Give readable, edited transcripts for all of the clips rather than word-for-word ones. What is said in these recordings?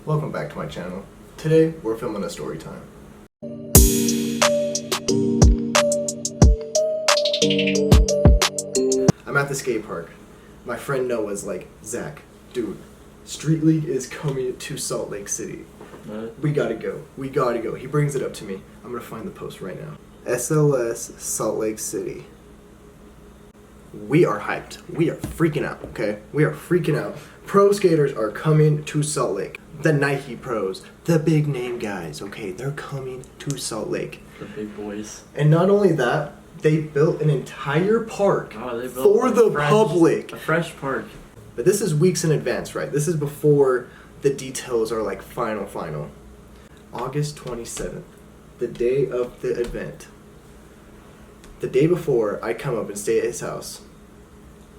Welcome back to my channel. Today we're filming a story time. I'm at the skate park. My friend Noah's like, Zach, dude, Street League is coming to Salt Lake City. We gotta go. We gotta go. He brings it up to me. I'm gonna find the post right now. SLS Salt Lake City. We are hyped. We are freaking out, okay? We are freaking out. Pro skaters are coming to Salt Lake. The Nike pros, the big name guys, okay? They're coming to Salt Lake. The big boys. And not only that, they built an entire park for the public. A fresh park. But this is weeks in advance, right? This is before the details are like final. August 27th, the day of the event. The day before, I come up and stay at his house.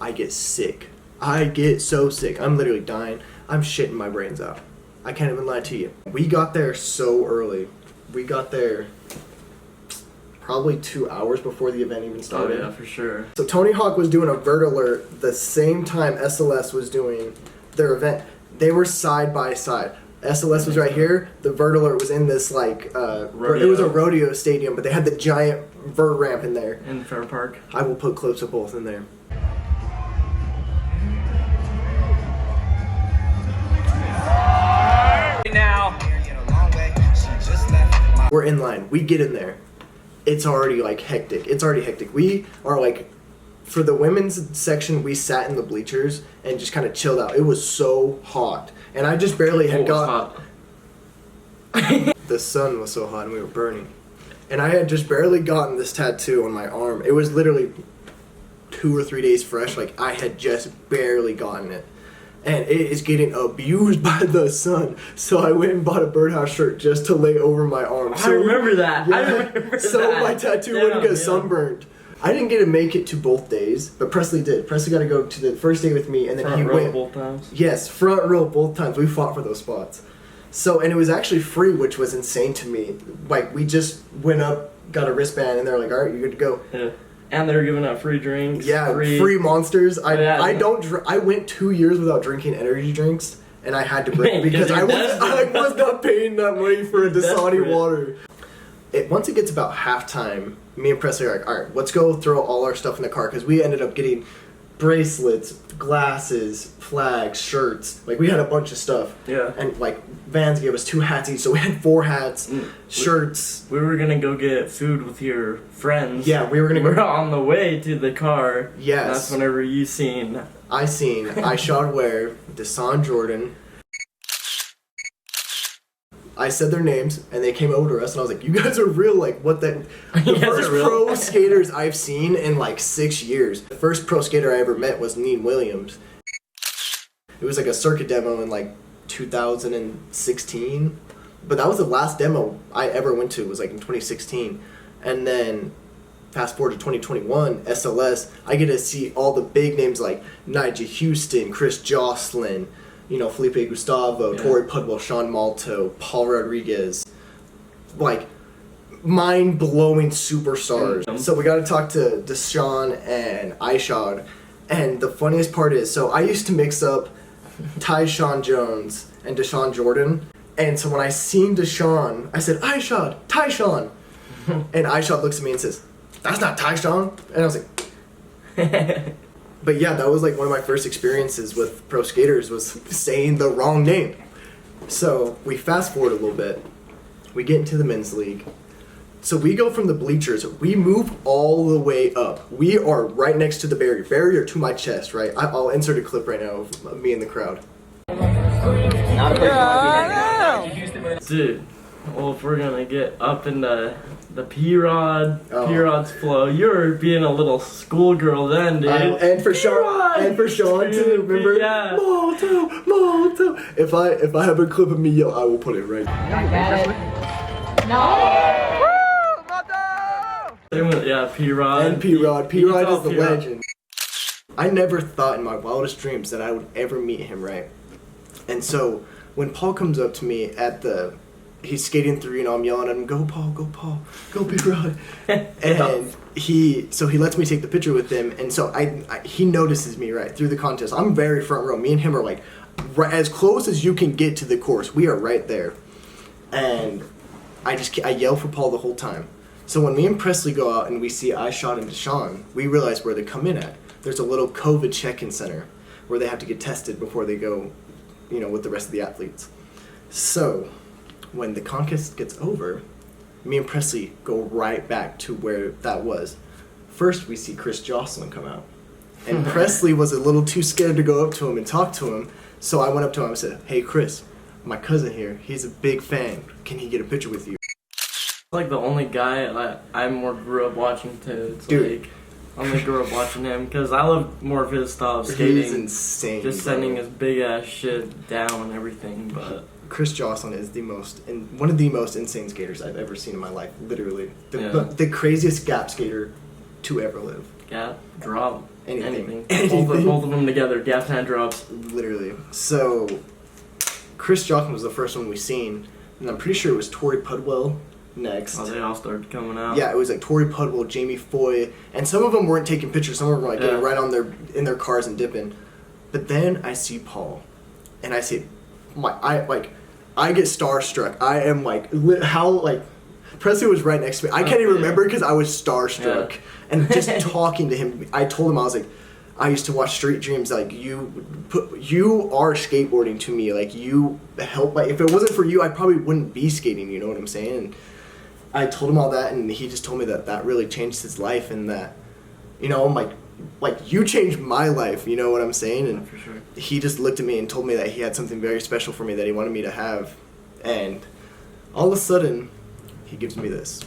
I get sick. I get so sick. I'm literally dying. I'm shitting my brains out. I can't even lie to you. We got there so early. We got there probably 2 hours before the event even started. Oh yeah, for sure. So Tony Hawk was doing a vert alert the same time SLS was doing their event. They were side by side. SLS was right here. The vert alert was in this like it was a rodeo stadium, but they had the giant vert ramp in there. In Fair Park. I will put clips of both in there. Now We're in line. We get in there. It's already like hectic. It's already hectic. We are like, for the women's section, we sat in the bleachers and just kind of chilled out. It was so hot. And I just barely had got... The sun was so hot and we were burning. And I had just barely gotten this tattoo on my arm. It was literally 2 or 3 days fresh. Like, I had just barely gotten it. And it is getting abused by the sun. So I went and bought a birdhouse shirt just to lay over my arm. I remember that. Yeah, I remember so that. my tattoo wouldn't get sunburned. I didn't get to make it to both days, but Presley did. Presley got to go to the first day with me, and then Front he row went both times. Yes, front row both times. We fought for those spots. So, and it was actually free, which was insane to me. Like, we just went up, got a wristband, and they're like, all right, you're good to go. Yeah. And they were giving out free drinks. Yeah, free Monsters. Yeah. I went 2 years without drinking energy drinks, and I had to bring because I was not paying that money for a Dasani water. Once it gets about halftime, me and Presley are like, all right, let's go throw all our stuff in the car, because we ended up getting bracelets, glasses, flags, shirts. Like, we had a bunch of stuff. Yeah. And like, Vans gave us 2 hats each, so we had 4 hats, shirts. We were gonna go get food with your friends. Yeah, we were gonna go. We're on the way to the car. Yes. That's whenever you seen. I shot wear Deshaun Jordan. I said their names, and they came over to us, and I was like, you guys are real, like, what the... The first pro skaters I've seen in, like, 6 years. The first pro skater I ever met was Neen Williams. It was, like, a circuit demo in, like, 2016. But that was the last demo I ever went to, was, like, in 2016. And then, fast forward to 2021, SLS, I get to see all the big names, like Nigel Houston, Chris Jocelyn, you know, Felipe Gustavo, Torrey Pudwell, Sean Malto, Paul Rodriguez, like, mind-blowing superstars. So we got to talk to Deshaun and Ishod, and the funniest part is, so I used to mix up Tyshawn Jones and Deshaun Jordan, and so when I seen Deshaun, I said, Ishod, Tyshawn, and Ishod looks at me and says, that's not Tyshawn, and I was like... But yeah, that was like one of my first experiences with pro skaters, was saying the wrong name. So we fast forward a little bit. We get into the men's league. So we go from the bleachers. We move all the way up. We are right next to the barrier. Barrier to my chest, right? I'll insert a clip right now of me in the crowd. Dude, well, if we're gonna get up in the P-Rod's flow, you're being a little schoolgirl then, dude. And for Sean too, remember? Yeah. Malto. If I have a clip of me yell, I will put it right now. No. Yeah, P-Rod. And P-Rod. P-Rod is the legend. I never thought in my wildest dreams that I would ever meet him, right? And so when Paul comes up to me at he's skating through, you know, I'm yelling at him, go Paul, go P-Rod. And he lets me take the picture with him, and so he notices me right through the contest. I'm very front row. Me and him are like right, as close as you can get to the course. We are right there. And I yell for Paul the whole time. So when me and Presley go out and we see iShot and Deshaun, we realize where they come in at. There's a little COVID check-in center where they have to get tested before they go, with the rest of the athletes. So when the contest gets over, me and Presley go right back to where that was. First, we see Chris Jocelyn come out. And Presley was a little too scared to go up to him and talk to him. So I went up to him and said, "Hey, Chris, my cousin here, he's a big fan. Can he get a picture with you?" Like the only guy I more grew up watching too. It's Dude. like I only grew up watching him because I love more of his style of skating. He's insane. Just sending his big ass shit down and everything, but Chris Jocelyn is one of the most insane skaters I've ever seen in my life. Literally, the craziest gap skater to ever live. gap, drop, anything. Both of them together, gap hand drops. Literally. So Chris Jocelyn was the first one we seen, and I'm pretty sure it was Tori Pudwell next. Oh, they all started coming out. Yeah, it was like Tori Pudwell, Jamie Foy, and some of them weren't taking pictures. Some of them were like getting right on in their cars and dipping. But then I see Paul, and I see, I get starstruck. I am Presley was right next to me. I can't even remember because I was starstruck. Yeah. And just talking to him, I told him, I was like, I used to watch Street Dreams. Like, you are skateboarding to me. Like, you help. Like, if it wasn't for you, I probably wouldn't be skating. You know what I'm saying? And I told him all that, and he just told me that really changed his life, and that, I'm like you changed my life. You know what I'm saying? And for sure. He just looked at me and told me that he had something very special for me that he wanted me to have, and all of a sudden, he gives me this.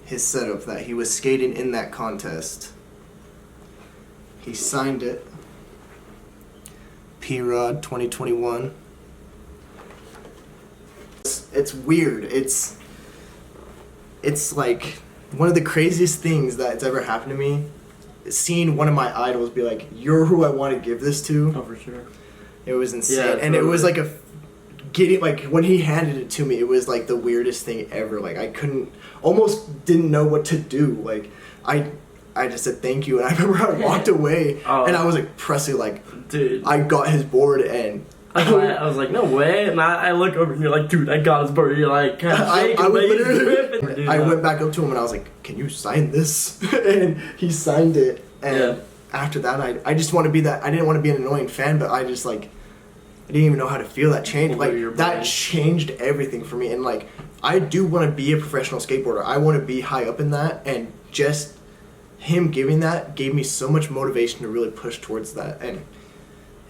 His setup that he was skating in that contest. He signed it. P-Rod 2021. It's weird. It's like one of the craziest things that's ever happened to me. Seeing one of my idols be like, "You're who I want to give this to." Oh, for sure. It was insane. Yeah, and it was like when he handed it to me, it was like the weirdest thing ever. Like, I almost didn't know what to do. Like, I just said thank you, and I remember I walked away, and I was like, Presley, like, dude, I got his board, and I was like, no way, and I look over and you're like, dude, I got his board. You're like, kind of I went back up to him and I was like, can you sign this? And he signed it, and after that, I just want to be that. I didn't want to be an annoying fan, but I just like, I didn't even know how to feel that change. Like, that changed everything for me, and like, I do want to be a professional skateboarder. I want to be high up in that, and just him giving that gave me so much motivation to really push towards that. And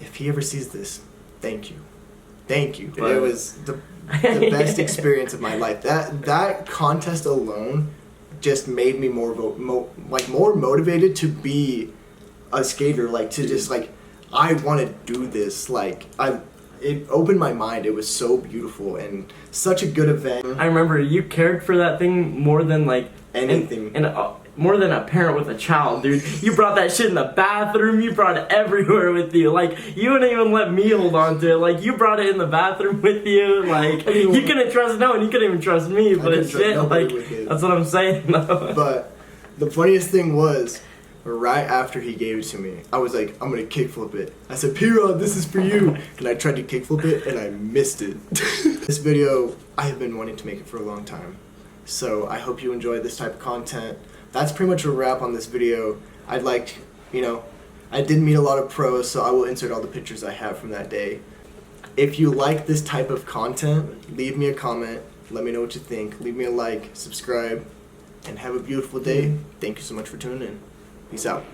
if he ever sees this, thank you. But it was the best experience of my life. That contest alone just made me more motivated to be a skater. Like, to just like, I want to do this. Like, it opened my mind. It was so beautiful and such a good event. I remember you cared for that thing more than like anything. More than a parent with a child, dude. You brought that shit in the bathroom. You brought it everywhere with you. Like, you wouldn't even let me hold on to it. Like, you brought it in the bathroom with you. Like, you couldn't trust no one. You couldn't even trust me. But shit, like, that's what I'm saying. But the funniest thing was, right after he gave it to me, I was like, I'm gonna kickflip it. I said, P-Rod, this is for you. And I tried to kickflip it, and I missed it. This video, I have been wanting to make it for a long time. So I hope you enjoy this type of content. That's pretty much a wrap on this video. I did meet a lot of pros, so I will insert all the pictures I have from that day. If you like this type of content, leave me a comment. Let me know what you think. Leave me a like, subscribe, and have a beautiful day. Thank you so much for tuning in. Peace out.